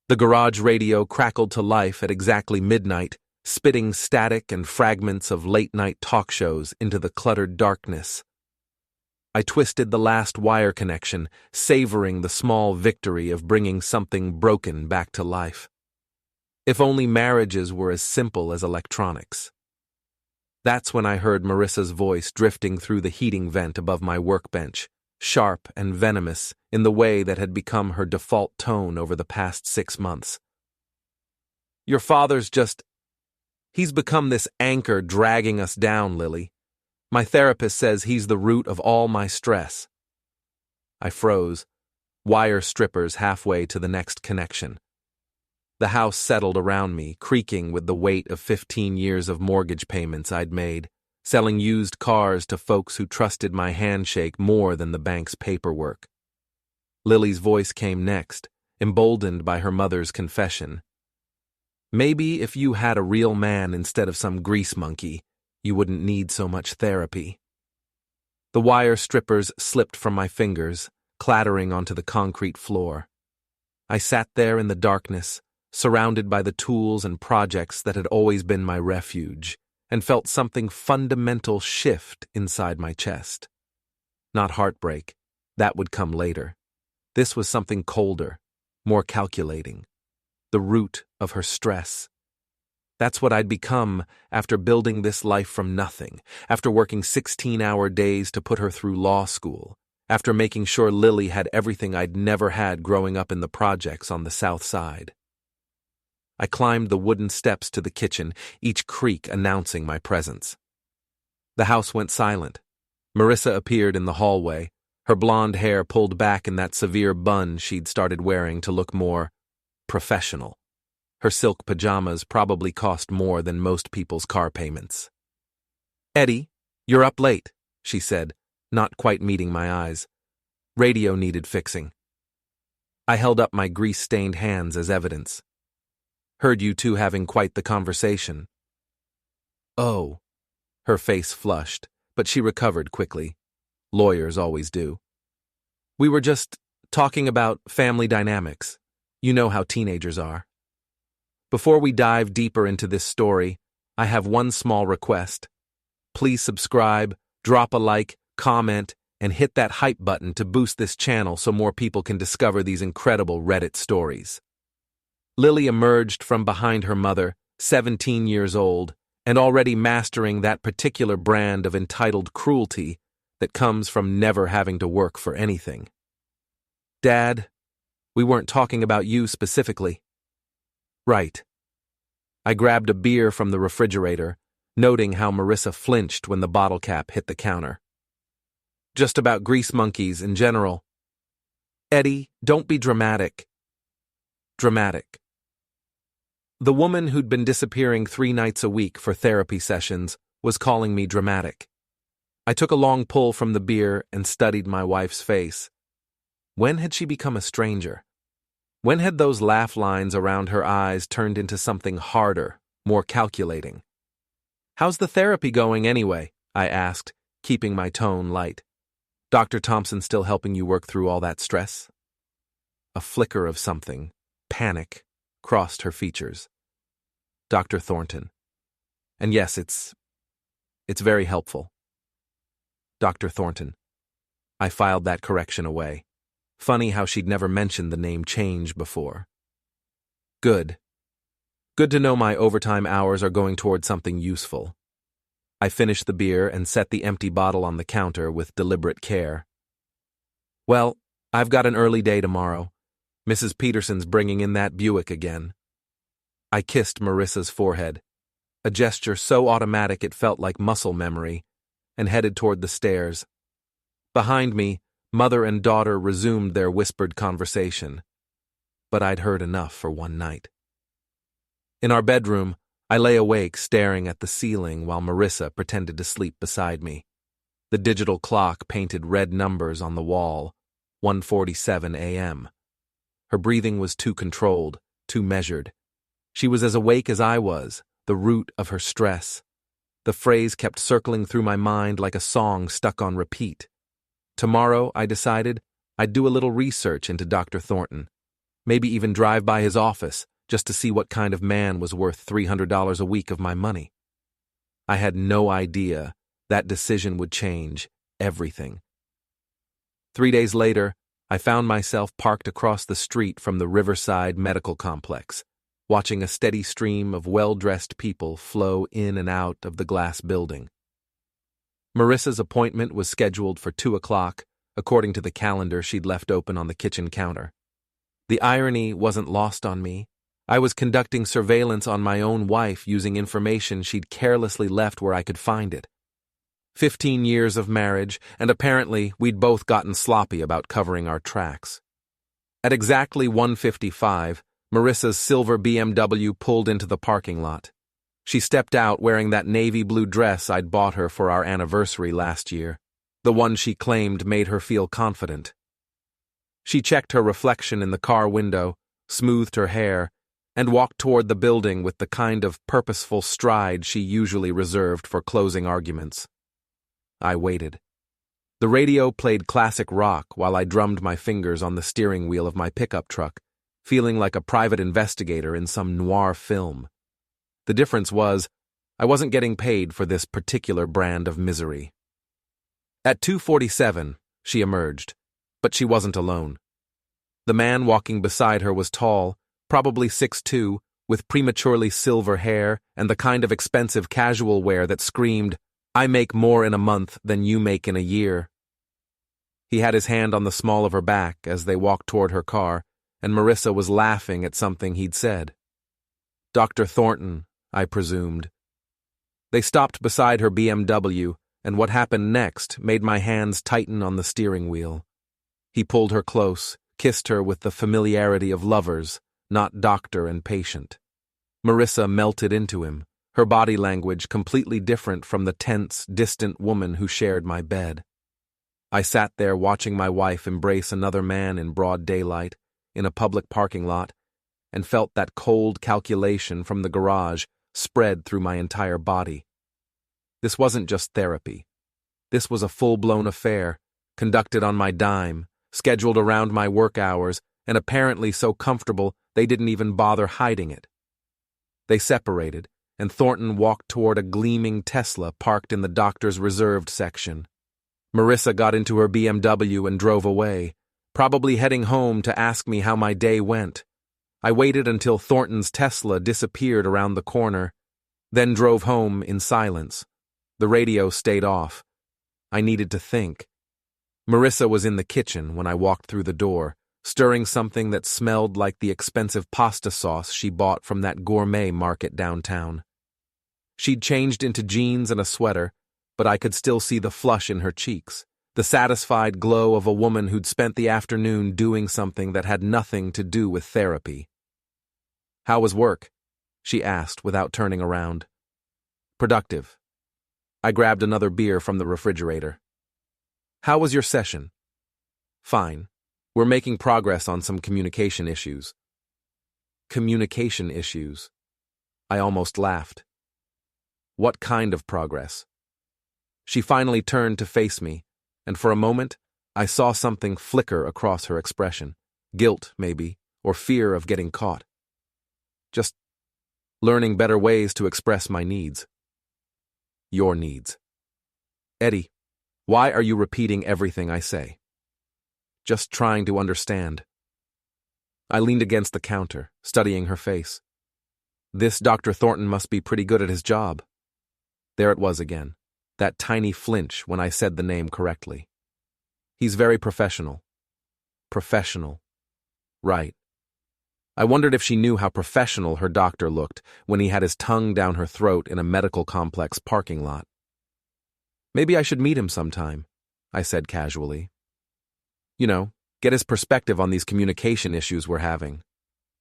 The garage radio crackled to life at exactly midnight, spitting static and fragments of late-night talk shows into the cluttered darkness. I twisted the last wire connection, savoring the small victory of bringing something broken back to life. If only marriages were as simple as electronics. That's when I heard Marissa's voice drifting through the heating vent above my workbench, sharp and venomous in the way that had become her default tone over the past 6 months. Your father's he's become this anchor dragging us down, Lily. My therapist says he's the root of all my stress. I froze, wire strippers halfway to the next connection. The house settled around me, creaking with the weight of 15 years of mortgage payments I'd made, selling used cars to folks who trusted my handshake more than the bank's paperwork. Lily's voice came next, emboldened by her mother's confession. Maybe if you had a real man instead of some grease monkey, you wouldn't need so much therapy. The wire strippers slipped from my fingers, clattering onto the concrete floor. I sat there in the darkness, surrounded by the tools and projects that had always been my refuge, and felt something fundamental shift inside my chest. Not heartbreak, that would come later. This was something colder, more calculating. The root of her stress. That's what I'd become after building this life from nothing, after working 16-hour days to put her through law school, after making sure Lily had everything I'd never had growing up in the projects on the South Side. I climbed the wooden steps to the kitchen, each creak announcing my presence. The house went silent. Marissa appeared in the hallway, her blonde hair pulled back in that severe bun she'd started wearing to look more professional. Her silk pajamas probably cost more than most people's car payments. "Eddie, you're up late," she said, not quite meeting my eyes. Radio needed fixing. I held up my grease-stained hands as evidence. "Heard you two having quite the conversation." "Oh." Her face flushed, but she recovered quickly. Lawyers always do. "We were just talking about family dynamics. You know how teenagers are." Before we dive deeper into this story, I have one small request. Please subscribe, drop a like, comment, and hit that hype button to boost this channel so more people can discover these incredible Reddit stories. Lily emerged from behind her mother, 17 years old, and already mastering that particular brand of entitled cruelty that comes from never having to work for anything. "Dad, we weren't talking about you specifically." "Right." I grabbed a beer from the refrigerator, noting how Marissa flinched when the bottle cap hit the counter. "Just about grease monkeys in general." "Eddie, don't be dramatic." Dramatic. The woman who'd been disappearing 3 nights a week for therapy sessions was calling me dramatic. I took a long pull from the beer and studied my wife's face. When had she become a stranger? When had those laugh lines around her eyes turned into something harder, more calculating? "How's the therapy going anyway?" I asked, keeping my tone light. "Dr. Thompson still helping you work through all that stress?" A flicker of something, panic, crossed her features. "Dr. Thornton. And yes, it's very helpful." "Dr. Thornton." I filed that correction away. Funny how she'd never mentioned the name change before. "Good. Good to know my overtime hours are going toward something useful." I finished the beer and set the empty bottle on the counter with deliberate care. "Well, I've got an early day tomorrow. Mrs. Peterson's bringing in that Buick again." I kissed Marissa's forehead, a gesture so automatic it felt like muscle memory, and headed toward the stairs. Behind me, mother and daughter resumed their whispered conversation. But I'd heard enough for one night. In our bedroom, I lay awake staring at the ceiling while Marissa pretended to sleep beside me. The digital clock painted red numbers on the wall, 1:47 a.m. Her breathing was too controlled, too measured. She was as awake as I was, the root of her stress. The phrase kept circling through my mind like a song stuck on repeat. Tomorrow, I decided, I'd do a little research into Dr. Thornton. maybe even drive by his office just to see what kind of man was worth $300 a week of my money. I had no idea that decision would change everything. 3 days later, I found myself parked across the street from the Riverside Medical Complex, watching a steady stream of well-dressed people flow in and out of the glass building. Marissa's appointment was scheduled for 2 o'clock, according to the calendar she'd left open on the kitchen counter. The irony wasn't lost on me. I was conducting surveillance on my own wife using information she'd carelessly left where I could find it. 15 years of marriage, and apparently we'd both gotten sloppy about covering our tracks. At exactly 1:55, Marissa's silver BMW pulled into the parking lot. She stepped out wearing that navy blue dress I'd bought her for our anniversary last year, the one she claimed made her feel confident. She checked her reflection in the car window, smoothed her hair, and walked toward the building with the kind of purposeful stride she usually reserved for closing arguments. I waited. The radio played classic rock while I drummed my fingers on the steering wheel of my pickup truck, feeling like a private investigator in some noir film. The difference was, I wasn't getting paid for this particular brand of misery. At 2:47, she emerged, but she wasn't alone. The man walking beside her was tall, probably 6'2", with prematurely silver hair and the kind of expensive casual wear that screamed, "I make more in a month than you make in a year." He had his hand on the small of her back as they walked toward her car, and Marissa was laughing at something he'd said. Dr. Thornton, I presumed. They stopped beside her BMW, and what happened next made my hands tighten on the steering wheel. He pulled her close, kissed her with the familiarity of lovers, not doctor and patient. Marissa melted into him, her body language completely different from the tense, distant woman who shared my bed. I sat there watching my wife embrace another man in broad daylight, in a public parking lot, and felt that cold calculation from the garage spread through my entire body. This wasn't just therapy. This was a full-blown affair, conducted on my dime, scheduled around my work hours, and apparently so comfortable they didn't even bother hiding it. They separated, and Thornton walked toward a gleaming Tesla parked in the doctor's reserved section. Marissa got into her BMW and drove away, probably heading home to ask me how my day went. I waited until Thornton's Tesla disappeared around the corner, then drove home in silence. The radio stayed off. I needed to think. Marissa was in the kitchen when I walked through the door, stirring something that smelled like the expensive pasta sauce she bought from that gourmet market downtown. She'd changed into jeans and a sweater, but I could still see the flush in her cheeks, the satisfied glow of a woman who'd spent the afternoon doing something that had nothing to do with therapy. "How was work?" she asked without turning around. "Productive." I grabbed another beer from the refrigerator. "How was your session?" "Fine. We're making progress on some communication issues." Communication issues. I almost laughed. What kind of progress? She finally turned to face me, and for a moment, I saw something flicker across her expression. Guilt, maybe, or fear of getting caught. Just learning better ways to express my needs. Your needs. "Eddie, why are you repeating everything I say?" "Just trying to understand." I leaned against the counter, studying her face. This Dr. Thornton must be pretty good at his job. There it was again, that tiny flinch when I said the name correctly. He's very professional. Professional. Right. I wondered if she knew how professional her doctor looked when he had his tongue down her throat in a medical complex parking lot. "Maybe I should meet him sometime," I said casually. "You know, get his perspective on these communication issues we're having."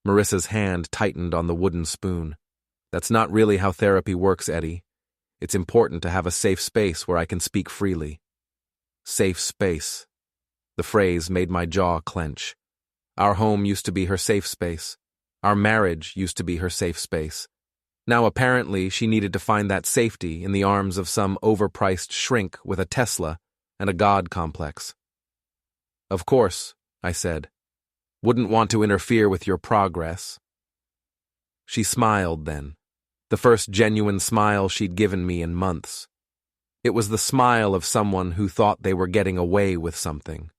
Marissa's hand tightened on the wooden spoon. "That's not really how therapy works, Eddie. It's important to have a safe space where I can speak freely." Safe space. The phrase made my jaw clench. Our home used to be her safe space. Our marriage used to be her safe space. Now apparently she needed to find that safety in the arms of some overpriced shrink with a Tesla and a God complex. "Of course," I said. Wouldn't want to interfere with your progress. She smiled then, the first genuine smile she'd given me in months. It was the smile of someone who thought they were getting away with something.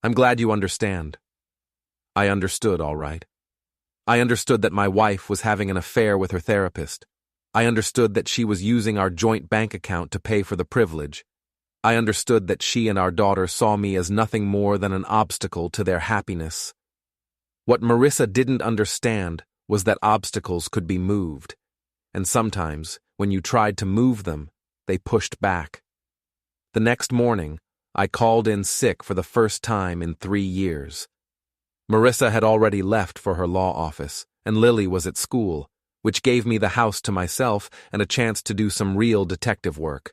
I'm glad you understand. I understood, all right. I understood that my wife was having an affair with her therapist. I understood that she was using our joint bank account to pay for the privilege. I understood that she and our daughter saw me as nothing more than an obstacle to their happiness. What Marissa didn't understand was that obstacles could be moved, and sometimes, when you tried to move them, they pushed back. The next morning, I called in sick for the first time in 3 years. Marissa had already left for her law office, and Lily was at school, which gave me the house to myself and a chance to do some real detective work.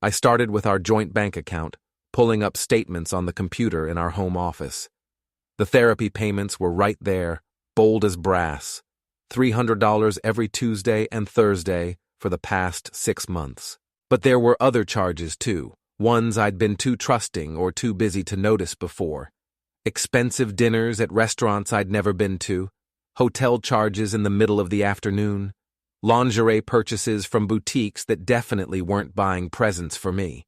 I started with our joint bank account, pulling up statements on the computer in our home office. The therapy payments were right there, bold as brass, $300 every Tuesday and Thursday for the past 6 months. But there were other charges too, ones I'd been too trusting or too busy to notice before. Expensive dinners at restaurants I'd never been to, hotel charges in the middle of the afternoon, lingerie purchases from boutiques that definitely weren't buying presents for me.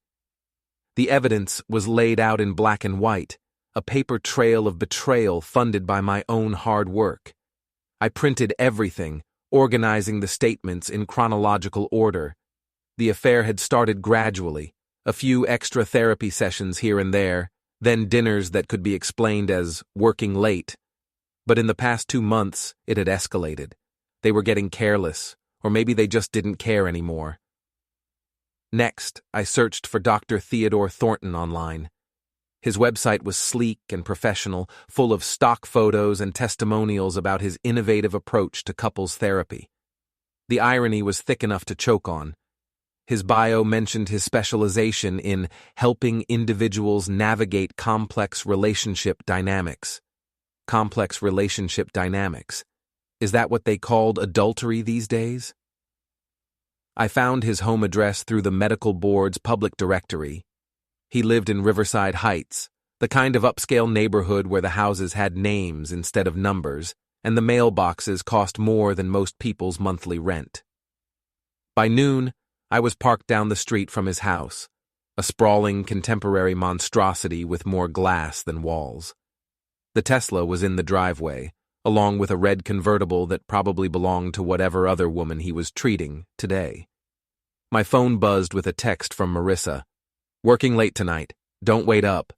The evidence was laid out in black and white, a paper trail of betrayal funded by my own hard work. I printed everything, organizing the statements in chronological order. The affair had started gradually, a few extra therapy sessions here and there, then dinners that could be explained as working late. But in the past 2 months, it had escalated. They were getting careless, or maybe they just didn't care anymore. Next, I searched for Dr. Theodore Thornton online. His website was sleek and professional, full of stock photos and testimonials about his innovative approach to couples therapy. The irony was thick enough to choke on. His bio mentioned his specialization in helping individuals navigate complex relationship dynamics. Complex relationship dynamics. Is that what they called adultery these days? I found his home address through the medical board's public directory. He lived in Riverside Heights, the kind of upscale neighborhood where the houses had names instead of numbers, and the mailboxes cost more than most people's monthly rent. By noon, I was parked down the street from his house, a sprawling contemporary monstrosity with more glass than walls. The Tesla was in the driveway, along with a red convertible that probably belonged to whatever other woman he was treating today. My phone buzzed with a text from Marissa. Working late tonight. Don't wait up.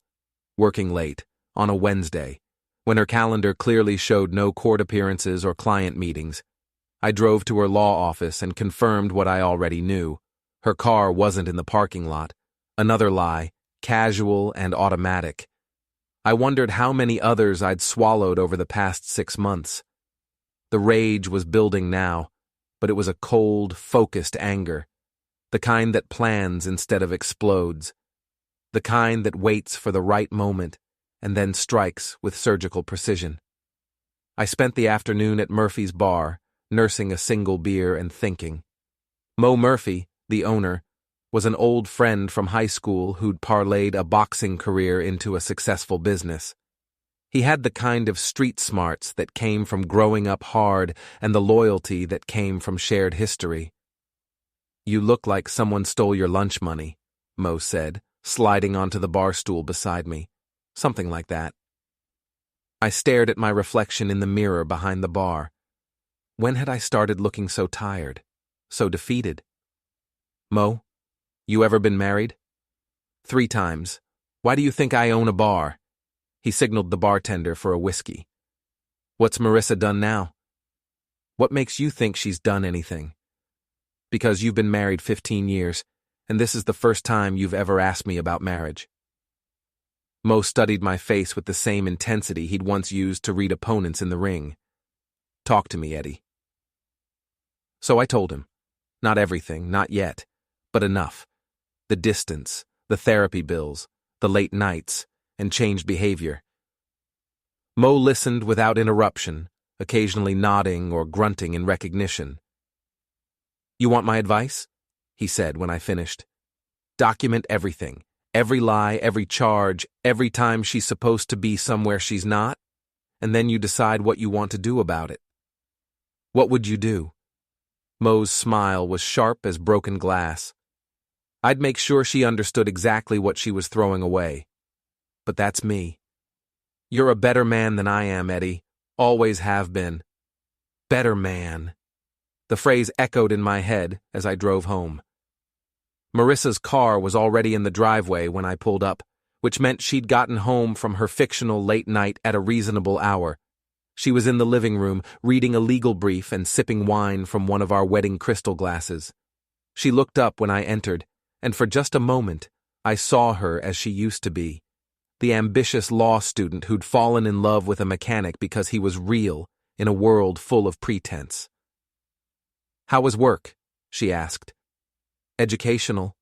Working late, on a Wednesday, when her calendar clearly showed no court appearances or client meetings. I drove to her law office and confirmed what I already knew. Her car wasn't in the parking lot. Another lie, casual and automatic. I wondered how many others I'd swallowed over the past 6 months. The rage was building now, but it was a cold, focused anger. The kind that plans instead of explodes. The kind that waits for the right moment and then strikes with surgical precision. I spent the afternoon at Murphy's bar, nursing a single beer and thinking. Mo Murphy, the owner, was an old friend from high school who'd parlayed a boxing career into a successful business. He had the kind of street smarts that came from growing up hard and the loyalty that came from shared history. "You look like someone stole your lunch money," Mo said, sliding onto the bar stool beside me. Something like that. I stared at my reflection in the mirror behind the bar. When had I started looking so tired, so defeated? "Mo, you ever been married?" "3 times. Why do you think I own a bar?" He signaled the bartender for a whiskey. "What's Marissa done now?" "What makes you think she's done anything?" "Because you've been married 15 years, and this is the first time you've ever asked me about marriage." Mo studied my face with the same intensity he'd once used to read opponents in the ring. "Talk to me, Eddie." So I told him. Not everything, not yet, but enough. The distance, the therapy bills, the late nights, and changed behavior. Mo listened without interruption, occasionally nodding or grunting in recognition. "You want my advice?" he said when I finished. "Document everything. Every lie, every charge, every time she's supposed to be somewhere she's not, and then you decide what you want to do about it. What would you do? Mo's smile was sharp as broken glass. I'd make sure she understood exactly what she was throwing away. But that's me. You're a better man than I am, Eddie. Always have been. Better man. The phrase echoed in my head as I drove home. Marissa's car was already in the driveway when I pulled up, which meant she'd gotten home from her fictional late night at a reasonable hour. She was in the living room, reading a legal brief and sipping wine from one of our wedding crystal glasses. She looked up when I entered, and for just a moment, I saw her as she used to be. The ambitious law student who'd fallen in love with a mechanic because he was real in a world full of pretense. "How was work?" she asked. "Educational."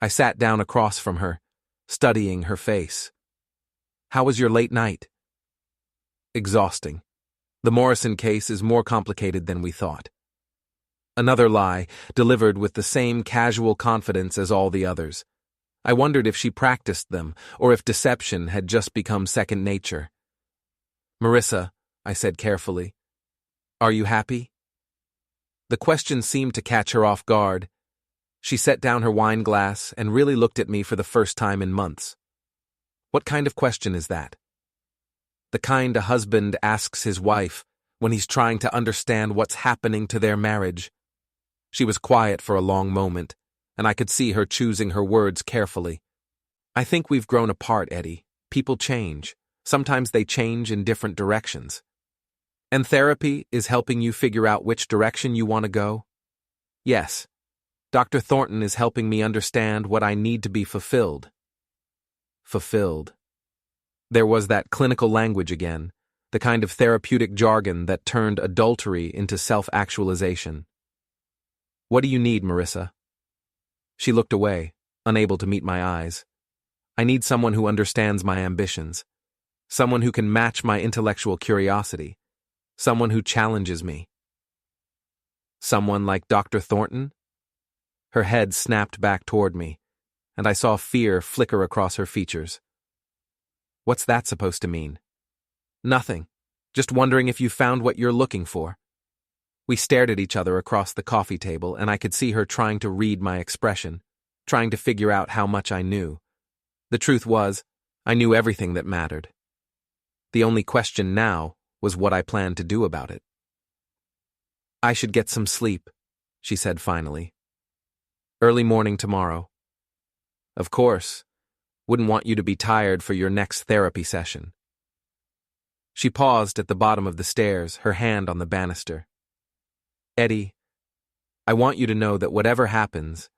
I sat down across from her, studying her face. "How was your late night?" "Exhausting. The Morrison case is more complicated than we thought." Another lie, delivered with the same casual confidence as all the others. I wondered if she practiced them, or if deception had just become second nature. "Marissa," I said carefully, "are you happy?" The question seemed to catch her off guard. She set down her wine glass and really looked at me for the first time in months. "What kind of question is that?" "The kind a husband asks his wife when he's trying to understand what's happening to their marriage." She was quiet for a long moment, and I could see her choosing her words carefully. "I think we've grown apart, Eddie. People change. Sometimes they change in different directions." "And therapy is helping you figure out which direction you want to go?" "Yes. Dr. Thornton is helping me understand what I need to be fulfilled." Fulfilled. There was that clinical language again, the kind of therapeutic jargon that turned adultery into self-actualization. "What do you need, Marissa?" She looked away, unable to meet my eyes. "I need someone who understands my ambitions, someone who can match my intellectual curiosity, someone who challenges me." "Someone like Dr. Thornton?" Her head snapped back toward me, and I saw fear flicker across her features. "What's that supposed to mean?" "Nothing. Just wondering if you found what you're looking for." We stared at each other across the coffee table, and I could see her trying to read my expression, trying to figure out how much I knew. The truth was, I knew everything that mattered. The only question now was what I planned to do about it. "I should get some sleep," she said finally. "Early morning tomorrow." "Of course. Wouldn't want you to be tired for your next therapy session." She paused at the bottom of the stairs, her hand on the banister. "Eddie, I want you to know that whatever happens,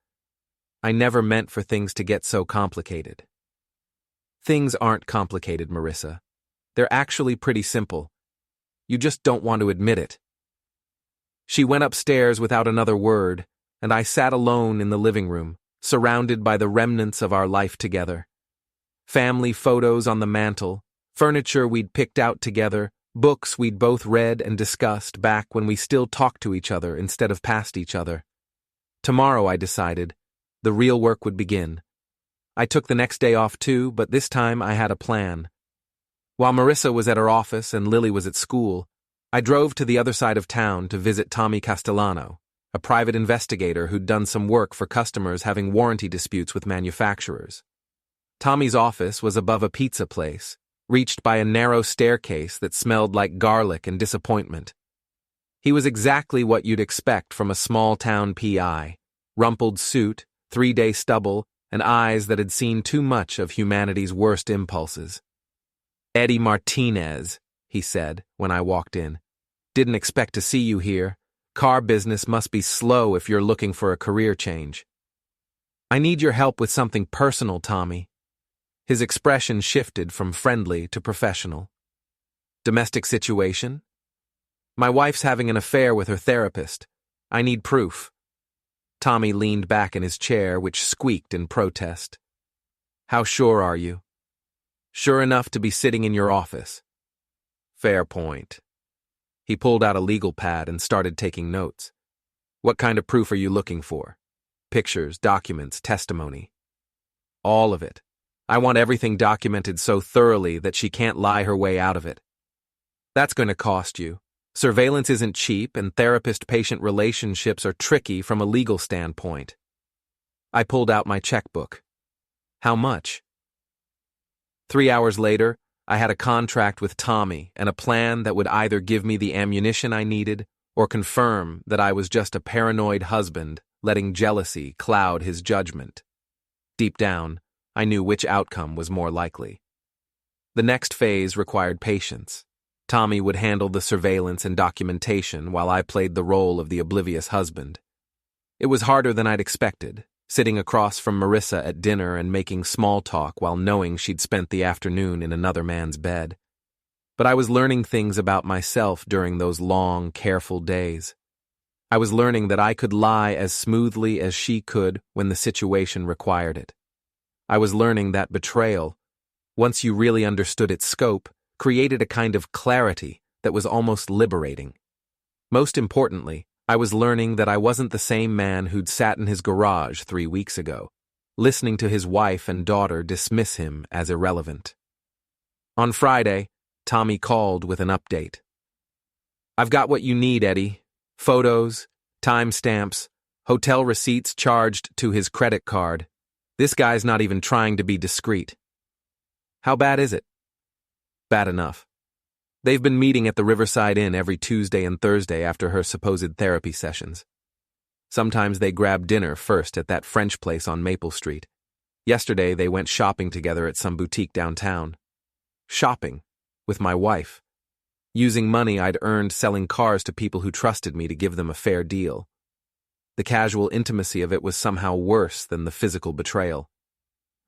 I never meant for things to get so complicated." "Things aren't complicated, Marissa. They're actually pretty simple. You just don't want to admit it." She went upstairs without another word, and I sat alone in the living room, surrounded by the remnants of our life together. Family photos on the mantel, furniture we'd picked out together, books we'd both read and discussed back when we still talked to each other instead of past each other. Tomorrow, I decided, the real work would begin. I took the next day off too, but this time I had a plan. While Marissa was at her office and Lily was at school, I drove to the other side of town to visit Tommy Castellano, a private investigator who'd done some work for customers having warranty disputes with manufacturers. Tommy's office was above a pizza place, reached by a narrow staircase that smelled like garlic and disappointment. He was exactly what you'd expect from a small-town PI, rumpled suit, 3-day stubble, and eyes that had seen too much of humanity's worst impulses. "Eddie Martinez," he said when I walked in. "Didn't expect to see you here. Car business must be slow if you're looking for a career change." "I need your help with something personal, Tommy." His expression shifted from friendly to professional. "Domestic situation?" "My wife's having an affair with her therapist. I need proof." Tommy leaned back in his chair, which squeaked in protest. "How sure are you?" "Sure enough to be sitting in your office." "Fair point." He pulled out a legal pad and started taking notes. "What kind of proof are you looking for? Pictures, documents, testimony?" All of it. I want everything documented so thoroughly that she can't lie her way out of it. That's going to cost you. Surveillance isn't cheap, and therapist-patient relationships are tricky from a legal standpoint. I pulled out my checkbook. How much? 3 hours later, I had a contract with Tommy and a plan that would either give me the ammunition I needed or confirm that I was just a paranoid husband letting jealousy cloud his judgment. Deep down, I knew which outcome was more likely. The next phase required patience. Tommy would handle the surveillance and documentation while I played the role of the oblivious husband. It was harder than I'd expected, sitting across from Marissa at dinner and making small talk while knowing she'd spent the afternoon in another man's bed. But I was learning things about myself during those long, careful days. I was learning that I could lie as smoothly as she could when the situation required it. I was learning that betrayal, once you really understood its scope, created a kind of clarity that was almost liberating. Most importantly, I was learning that I wasn't the same man who'd sat in his garage 3 weeks ago, listening to his wife and daughter dismiss him as irrelevant. On Friday, Tommy called with an update. "I've got what you need, Eddie. Photos, timestamps, hotel receipts charged to his credit card. This guy's not even trying to be discreet." "How bad is it?" "Bad enough. They've been meeting at the Riverside Inn every Tuesday and Thursday after her supposed therapy sessions. Sometimes they grab dinner first at that French place on Maple Street. Yesterday they went shopping together at some boutique downtown. Shopping. With my wife. Using money I'd earned selling cars to people who trusted me to give them a fair deal. The casual intimacy of it was somehow worse than the physical betrayal.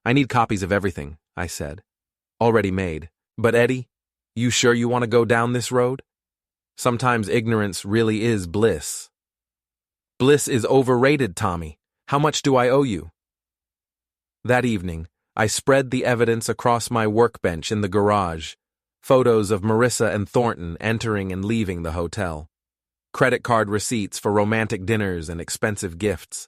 "I need copies of everything," I said. "Already made. But Eddie, you sure you want to go down this road? Sometimes ignorance really is bliss." "Bliss is overrated, Tommy. How much do I owe you?" That evening, I spread the evidence across my workbench in the garage. Photos of Marissa and Thornton entering and leaving the hotel. Credit card receipts for romantic dinners and expensive gifts.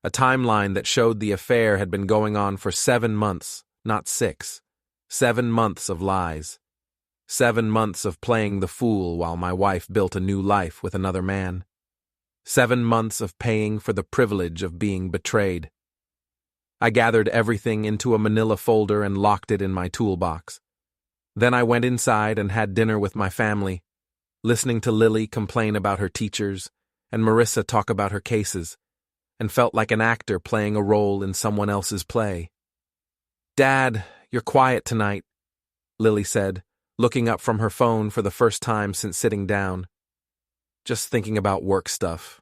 A timeline that showed the affair had been going on for 7 months, not 6. 7 months of lies. 7 months of playing the fool while my wife built a new life with another man. 7 months of paying for the privilege of being betrayed. I gathered everything into a manila folder and locked it in my toolbox. Then I went inside and had dinner with my family, listening to Lily complain about her teachers and Marissa talk about her cases, and felt like an actor playing a role in someone else's play. "Dad, you're quiet tonight," Lily said, looking up from her phone for the first time since sitting down. "Just thinking about work stuff."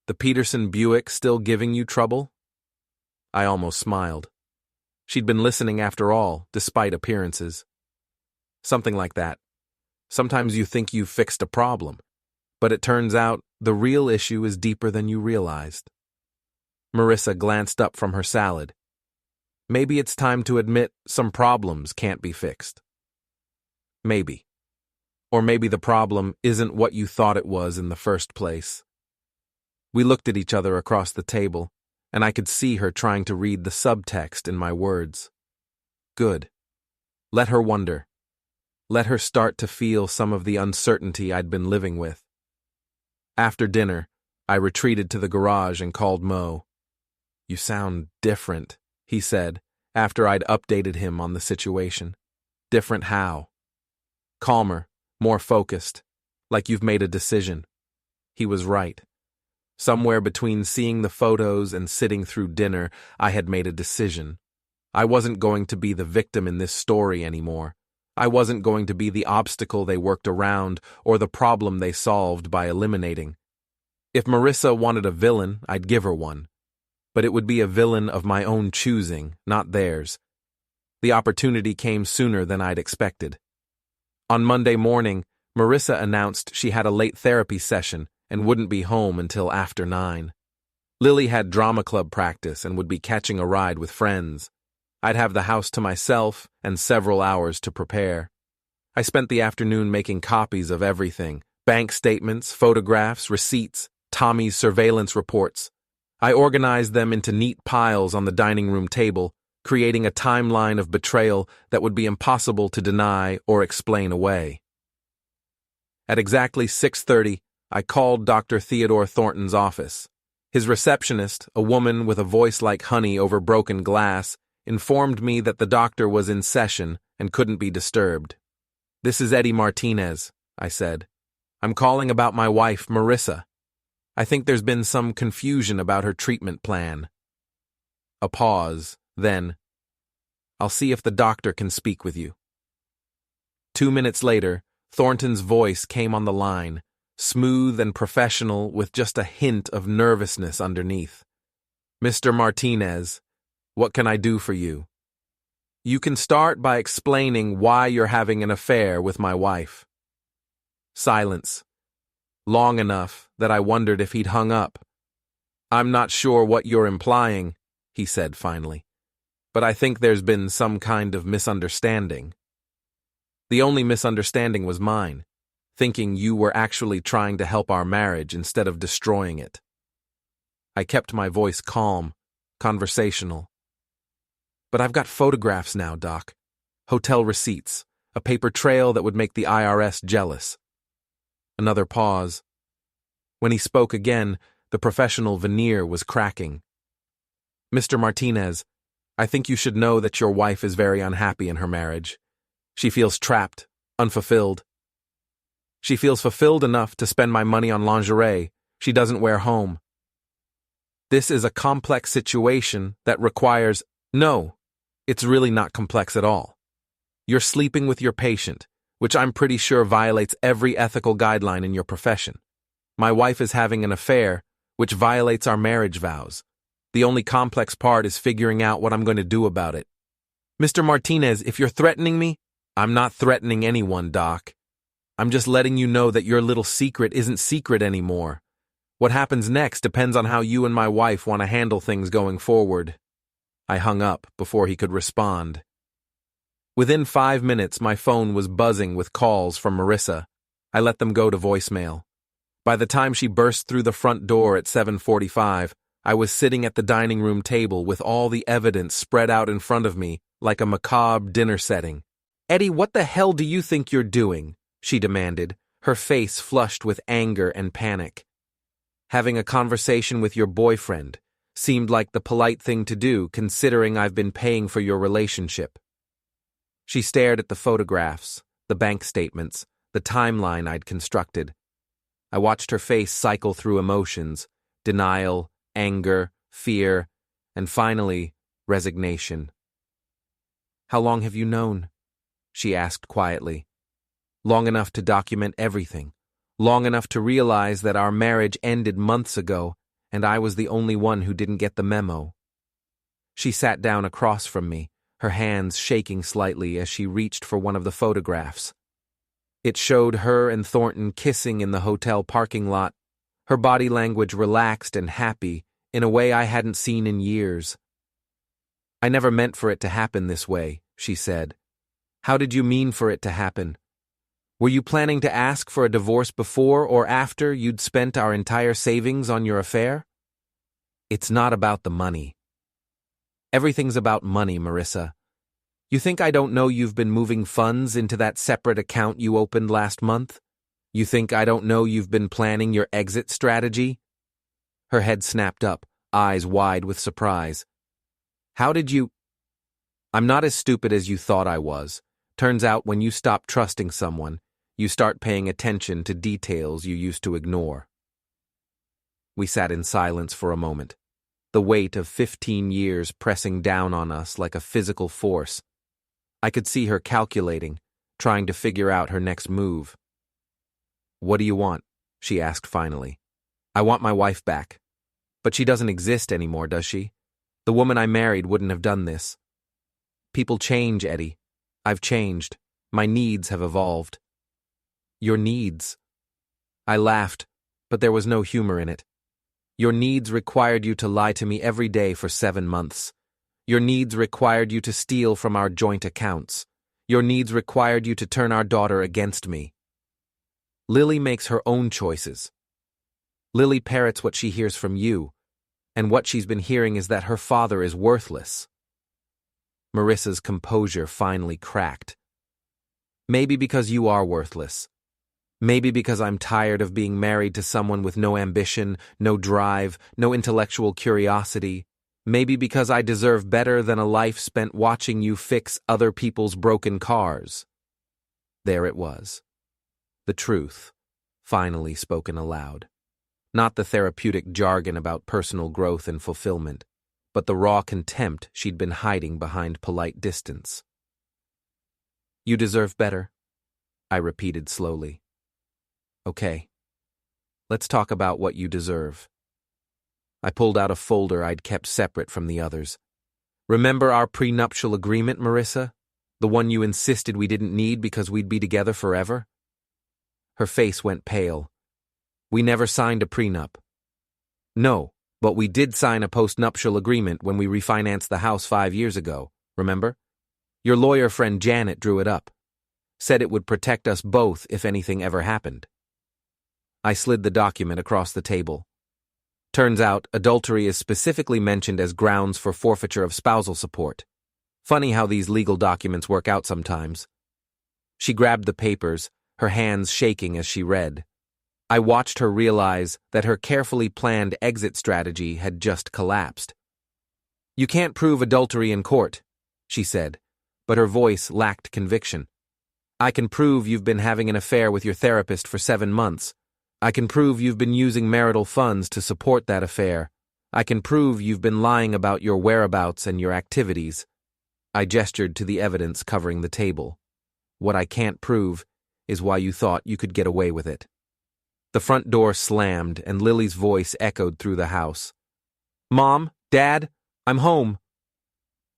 "The Peterson Buick still giving you trouble?" I almost smiled. She'd been listening after all, despite appearances. "Something like that. Sometimes you think you've fixed a problem, but it turns out the real issue is deeper than you realized." Marissa glanced up from her salad. "Maybe it's time to admit some problems can't be fixed." Maybe. Or maybe the problem isn't what you thought it was in the first place. We looked at each other across the table, and I could see her trying to read the subtext in my words. Good. Let her wonder. Let her start to feel some of the uncertainty I'd been living with. After dinner, I retreated to the garage and called Mo. "You sound different," he said, after I'd updated him on the situation. "Different how?" "Calmer, more focused, like you've made a decision." He was right. Somewhere between seeing the photos and sitting through dinner, I had made a decision. I wasn't going to be the victim in this story anymore. I wasn't going to be the obstacle they worked around or the problem they solved by eliminating. If Marissa wanted a villain, I'd give her one. But it would be a villain of my own choosing, not theirs. The opportunity came sooner than I'd expected. On Monday morning, Marissa announced she had a late therapy session and wouldn't be home until after 9. Lily had drama club practice and would be catching a ride with friends. I'd have the house to myself and several hours to prepare. I spent the afternoon making copies of everything: bank statements, photographs, receipts, Tommy's surveillance reports. I organized them into neat piles on the dining room table, creating a timeline of betrayal that would be impossible to deny or explain away. At exactly 6:30, I called Dr. Theodore Thornton's office. His receptionist, a woman with a voice like honey over broken glass, informed me that the doctor was in session and couldn't be disturbed. "This is Eddie Martinez," I said. "I'm calling about my wife, Marissa. I think there's been some confusion about her treatment plan." A pause, then, "I'll see if the doctor can speak with you." 2 minutes later, Thornton's voice came on the line, smooth and professional with just a hint of nervousness underneath. "Mr. Martinez, what can I do for you?" "You can start by explaining why you're having an affair with my wife." Silence. Long enough that I wondered if he'd hung up. "I'm not sure what you're implying," he said finally, "but I think there's been some kind of misunderstanding." The only misunderstanding was mine, thinking you were actually trying to help our marriage instead of destroying it. I kept my voice calm, conversational. "But I've got photographs now, Doc. Hotel receipts, a paper trail that would make the IRS jealous." Another pause. When he spoke again, the professional veneer was cracking. "Mr. Martinez, I think you should know that your wife is very unhappy in her marriage. She feels trapped, unfulfilled. She feels fulfilled enough to spend my money on lingerie she doesn't wear home. This is a complex situation that requires— No, it's really not complex at all. You're sleeping with your patient, which I'm pretty sure violates every ethical guideline in your profession. My wife is having an affair, which violates our marriage vows. The only complex part is figuring out what I'm going to do about it. Mr. Martinez, if you're threatening me, I'm not threatening anyone, Doc. I'm just letting you know that your little secret isn't secret anymore. What happens next depends on how you and my wife want to handle things going forward." I hung up before he could respond. Within 5 minutes, my phone was buzzing with calls from Marissa. I let them go to voicemail. By the time she burst through the front door at 7:45, I was sitting at the dining room table with all the evidence spread out in front of me like a macabre dinner setting. "Eddie, what the hell do you think you're doing?" she demanded, her face flushed with anger and panic. "Having a conversation with your boyfriend seemed like the polite thing to do, considering I've been paying for your relationship." She stared at the photographs, the bank statements, the timeline I'd constructed. I watched her face cycle through emotions: denial, anger, fear, and finally, resignation. "How long have you known?" she asked quietly. "Long enough to document everything. Long enough to realize that our marriage ended months ago, and I was the only one who didn't get the memo." She sat down across from me, her hands shaking slightly as she reached for one of the photographs. It showed her and Thornton kissing in the hotel parking lot, her body language relaxed and happy in a way I hadn't seen in years. "I never meant for it to happen this way," she said. "How did you mean for it to happen? Were you planning to ask for a divorce before or after you'd spent our entire savings on your affair?" "It's not about the money." "Everything's about money, Marissa. You think I don't know you've been moving funds into that separate account you opened last month? You think I don't know you've been planning your exit strategy?" Her head snapped up, eyes wide with surprise. "How did you—" "I'm not as stupid as you thought I was. Turns out when you stop trusting someone, you start paying attention to details you used to ignore." We sat in silence for a moment, the weight of 15 years pressing down on us like a physical force. I could see her calculating, trying to figure out her next move. "What do you want?" she asked finally. "I want my wife back. But she doesn't exist anymore, does she? The woman I married wouldn't have done this." "People change, Eddie. I've changed. My needs have evolved." "Your needs?" I laughed, but there was no humor in it. "Your needs required you to lie to me every day for 7 months. Your needs required you to steal from our joint accounts. Your needs required you to turn our daughter against me. Lily makes her own choices. Lily parrots what she hears from you, And what she's been hearing is that her father is worthless. Marissa's composure finally cracked. Maybe because you are worthless. Maybe because I'm tired of being married to someone with no ambition, no drive, no intellectual curiosity. Maybe because I deserve better than a life spent watching you fix other people's broken cars. There it was. The truth, finally spoken aloud. Not the therapeutic jargon about personal growth and fulfillment, but the raw contempt she'd been hiding behind polite distance. You deserve better, I repeated slowly. Okay. Let's talk about what you deserve. I pulled out a folder I'd kept separate from the others. Remember our prenuptial agreement, Marissa? The one you insisted we didn't need because we'd be together forever? Her face went pale. We never signed a prenup. No, but we did sign a postnuptial agreement when we refinanced the house 5 years ago, remember? Your lawyer friend Janet drew it up. Said it would protect us both if anything ever happened. I slid the document across the table. Turns out, adultery is specifically mentioned as grounds for forfeiture of spousal support. Funny how these legal documents work out sometimes. She grabbed the papers, her hands shaking as she read. I watched her realize that her carefully planned exit strategy had just collapsed. You can't prove adultery in court, she said, but her voice lacked conviction. I can prove you've been having an affair with your therapist for 7 months. I can prove you've been using marital funds to support that affair. I can prove you've been lying about your whereabouts and your activities. I gestured to the evidence covering the table. What I can't prove is why you thought you could get away with it. The front door slammed and Lily's voice echoed through the house. Mom, Dad, I'm home.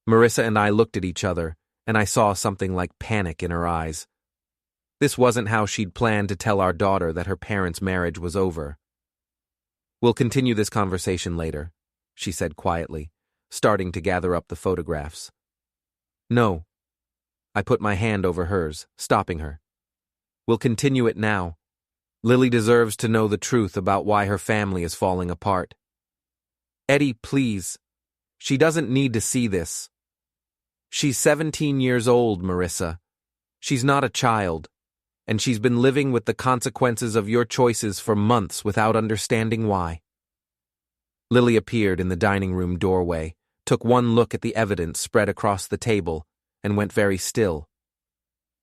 Marissa and I looked at each other, and I saw something like panic in her eyes. This wasn't how she'd planned to tell our daughter that her parents' marriage was over. We'll continue this conversation later, she said quietly, starting to gather up the photographs. No. I put my hand over hers, stopping her. We'll continue it now. Lily deserves to know the truth about why her family is falling apart. Eddie, please. She doesn't need to see this. She's 17 years old, Marissa. She's not a child. And she's been living with the consequences of your choices for months without understanding why. Lily appeared in the dining room doorway, took one look at the evidence spread across the table, and went very still.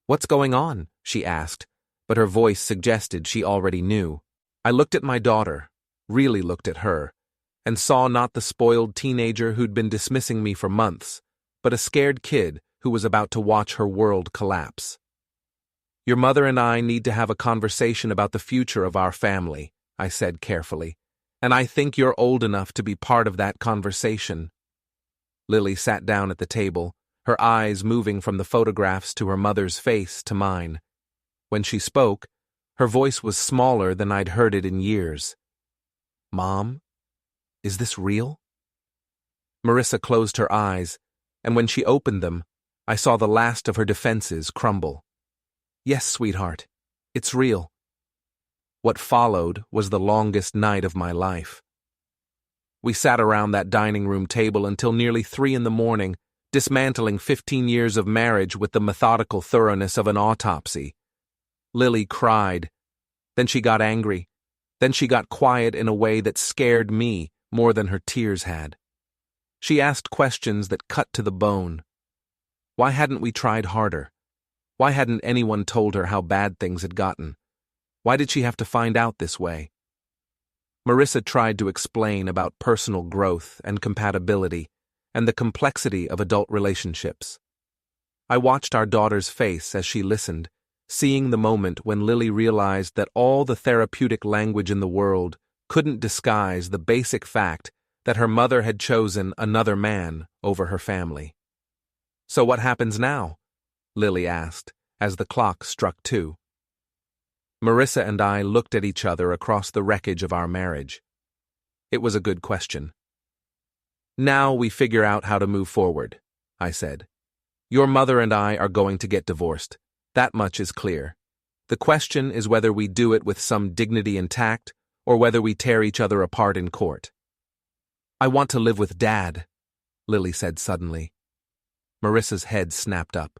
What's going on? She asked, but her voice suggested she already knew. I looked at my daughter, really looked at her, and saw not the spoiled teenager who'd been dismissing me for months, but a scared kid who was about to watch her world collapse. Your mother and I need to have a conversation about the future of our family, I said carefully, and I think you're old enough to be part of that conversation. Lily sat down at the table, her eyes moving from the photographs to her mother's face to mine. When she spoke, her voice was smaller than I'd heard it in years. Mom, is this real? Marissa closed her eyes, and when she opened them, I saw the last of her defenses crumble. Yes, sweetheart, it's real. What followed was the longest night of my life. We sat around that dining room table until nearly 3 a.m, dismantling 15 years of marriage with the methodical thoroughness of an autopsy. Lily cried. Then she got angry. Then she got quiet in a way that scared me more than her tears had. She asked questions that cut to the bone. Why hadn't we tried harder? Why hadn't anyone told her how bad things had gotten? Why did she have to find out this way? Marissa tried to explain about personal growth and compatibility and the complexity of adult relationships. I watched our daughter's face as she listened, seeing the moment when Lily realized that all the therapeutic language in the world couldn't disguise the basic fact that her mother had chosen another man over her family. So what happens now? Lily asked, as the clock struck 2. Marissa and I looked at each other across the wreckage of our marriage. It was a good question. Now we figure out how to move forward, I said. Your mother and I are going to get divorced. That much is clear. The question is whether we do it with some dignity intact or whether we tear each other apart in court. I want to live with Dad, Lily said suddenly. Marissa's head snapped up.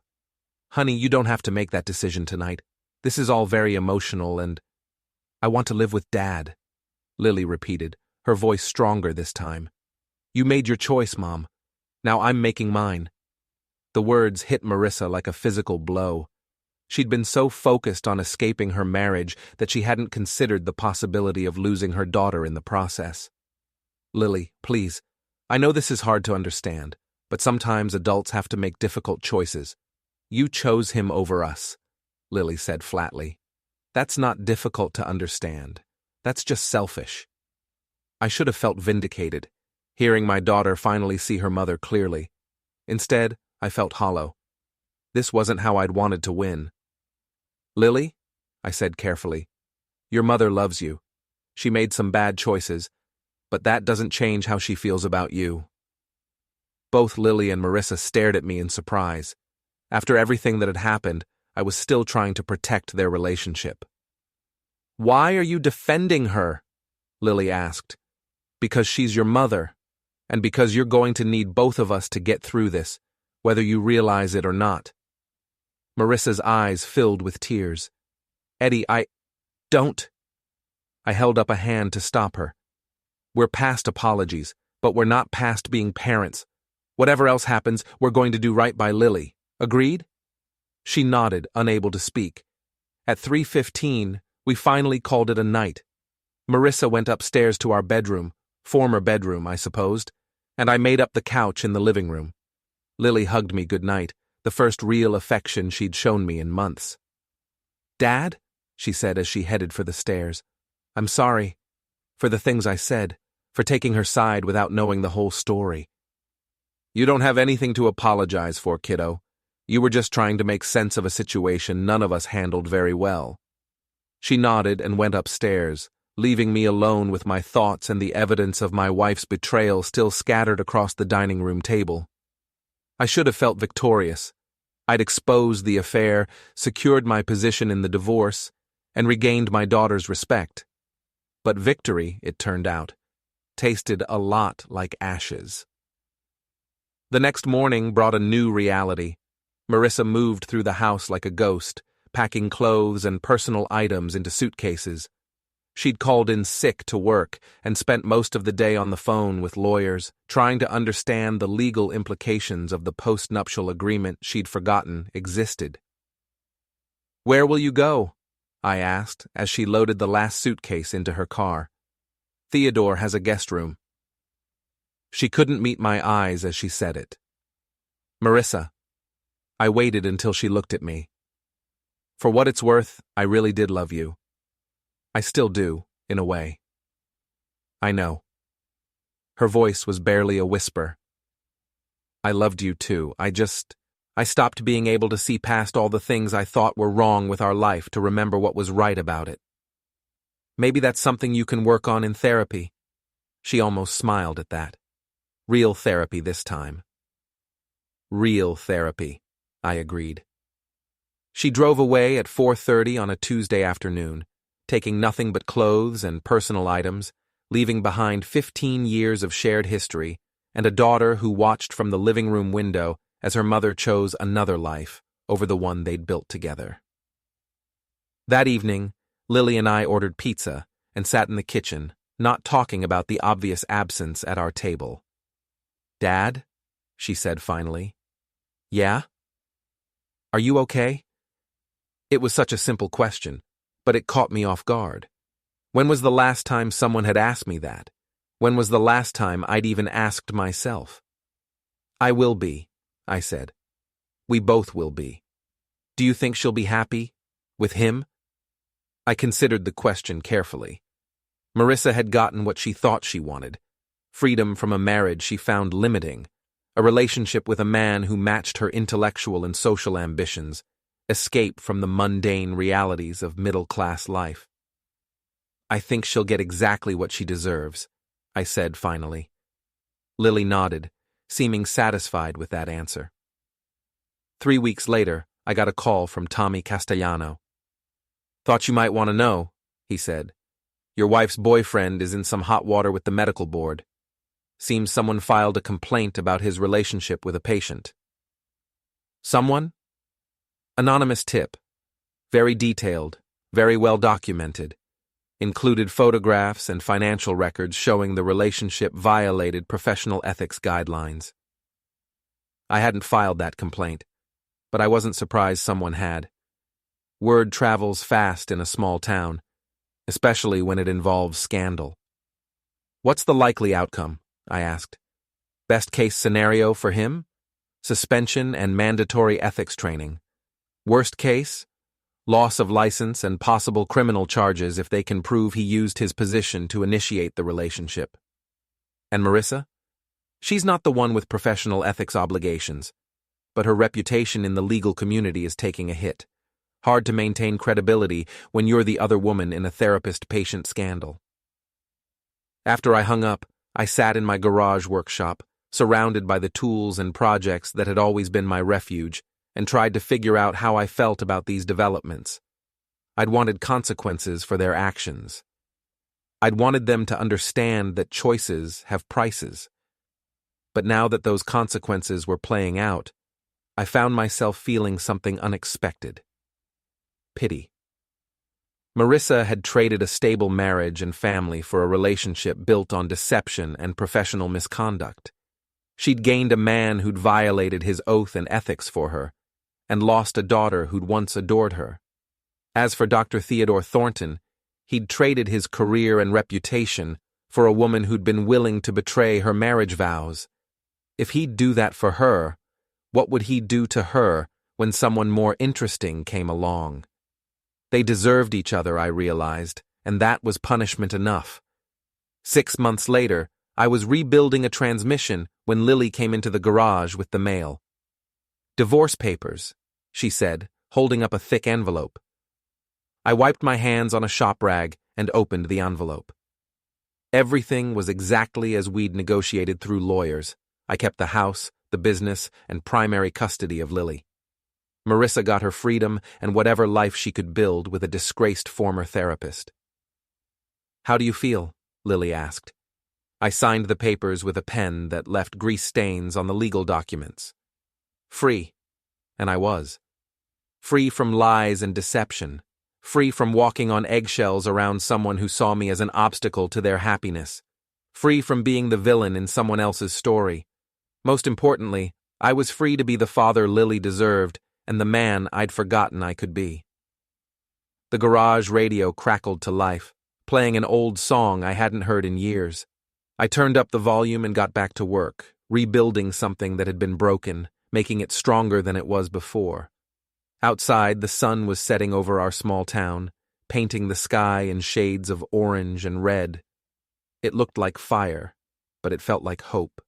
Honey, you don't have to make that decision tonight. This is all very emotional and… I want to live with Dad, Lily repeated, her voice stronger this time. You made your choice, Mom. Now I'm making mine. The words hit Marissa like a physical blow. She'd been so focused on escaping her marriage that she hadn't considered the possibility of losing her daughter in the process. Lily, please. I know this is hard to understand, but sometimes adults have to make difficult choices. You chose him over us, Lily said flatly. That's not difficult to understand. That's just selfish. I should have felt vindicated, hearing my daughter finally see her mother clearly. Instead, I felt hollow. This wasn't how I'd wanted to win. Lily, I said carefully, your mother loves you. She made some bad choices, but that doesn't change how she feels about you. Both Lily and Marissa stared at me in surprise. After everything that had happened, I was still trying to protect their relationship. Why are you defending her? Lily asked. Because she's your mother, and because you're going to need both of us to get through this, whether you realize it or not. Marissa's eyes filled with tears. Eddie, don't. I held up a hand to stop her. We're past apologies, but we're not past being parents. Whatever else happens, we're going to do right by Lily. Agreed? She nodded, unable to speak. At 3:15, we finally called it a night. Marissa went upstairs to our bedroom, former bedroom, I supposed, and I made up the couch in the living room. Lily hugged me goodnight, the first real affection she'd shown me in months. Dad, she said as she headed for the stairs, I'm sorry. For the things I said, for taking her side without knowing the whole story. You don't have anything to apologize for, kiddo. You were just trying to make sense of a situation none of us handled very well. She nodded and went upstairs, leaving me alone with my thoughts and the evidence of my wife's betrayal still scattered across the dining room table. I should have felt victorious. I'd exposed the affair, secured my position in the divorce, and regained my daughter's respect. But victory, it turned out, tasted a lot like ashes. The next morning brought a new reality. Marissa moved through the house like a ghost, packing clothes and personal items into suitcases. She'd called in sick to work and spent most of the day on the phone with lawyers, trying to understand the legal implications of the post-nuptial agreement she'd forgotten existed. Where will you go? I asked as she loaded the last suitcase into her car. Theodore has a guest room. She couldn't meet my eyes as she said it. Marissa. I waited until she looked at me. For what it's worth, I really did love you. I still do, in a way. I know. Her voice was barely a whisper. I loved you too. I stopped being able to see past all the things I thought were wrong with our life to remember what was right about it. Maybe that's something you can work on in therapy. She almost smiled at that. Real therapy this time. Real therapy, I agreed. She drove away at 4:30 on a Tuesday afternoon, taking nothing but clothes and personal items, leaving behind 15 years of shared history and a daughter who watched from the living room window as her mother chose another life over the one they'd built together. That evening, Lily and I ordered pizza and sat in the kitchen, not talking about the obvious absence at our table. Dad? She said finally. Yeah? Are you okay? It was such a simple question, but it caught me off guard. When was the last time someone had asked me that? When was the last time I'd even asked myself? I will be, I said. We both will be. Do you think she'll be happy? With him? I considered the question carefully. Marissa had gotten what she thought she wanted. Freedom from a marriage she found limiting. A relationship with a man who matched her intellectual and social ambitions. Escape from the mundane realities of middle-class life. I think she'll get exactly what she deserves, I said finally. Lily nodded, seeming satisfied with that answer. 3 weeks later, I got a call from Tommy Castellano. Thought you might want to know, he said. Your wife's boyfriend is in some hot water with the medical board. Seems someone filed a complaint about his relationship with a patient. Someone? Anonymous tip. Very detailed, very well documented. Included photographs and financial records showing the relationship violated professional ethics guidelines. I hadn't filed that complaint, but I wasn't surprised someone had. Word travels fast in a small town, especially when it involves scandal. What's the likely outcome? I asked. Best case scenario for him? Suspension and mandatory ethics training. Worst case? Loss of license and possible criminal charges if they can prove he used his position to initiate the relationship. And Marissa? She's not the one with professional ethics obligations, but her reputation in the legal community is taking a hit. Hard to maintain credibility when you're the other woman in a therapist-patient scandal. After I hung up, I sat in my garage workshop, surrounded by the tools and projects that had always been my refuge, and tried to figure out how I felt about these developments. I'd wanted consequences for their actions. I'd wanted them to understand that choices have prices. But now that those consequences were playing out, I found myself feeling something unexpected. Pity. Marissa had traded a stable marriage and family for a relationship built on deception and professional misconduct. She'd gained a man who'd violated his oath and ethics for her, and lost a daughter who'd once adored her. As for Dr. Theodore Thornton, he'd traded his career and reputation for a woman who'd been willing to betray her marriage vows. If he'd do that for her, what would he do to her when someone more interesting came along? They deserved each other, I realized, and that was punishment enough. 6 months later, I was rebuilding a transmission when Lily came into the garage with the mail. "Divorce papers," she said, holding up a thick envelope. I wiped my hands on a shop rag and opened the envelope. Everything was exactly as we'd negotiated through lawyers. I kept the house, the business, and primary custody of Lily. Marissa got her freedom and whatever life she could build with a disgraced former therapist. "How do you feel?" Lily asked. I signed the papers with a pen that left grease stains on the legal documents. Free. And I was. Free from lies and deception. Free from walking on eggshells around someone who saw me as an obstacle to their happiness. Free from being the villain in someone else's story. Most importantly, I was free to be the father Lily deserved and the man I'd forgotten I could be. The garage radio crackled to life, playing an old song I hadn't heard in years. I turned up the volume and got back to work, rebuilding something that had been broken, making it stronger than it was before. Outside, the sun was setting over our small town, painting the sky in shades of orange and red. It looked like fire, but it felt like hope.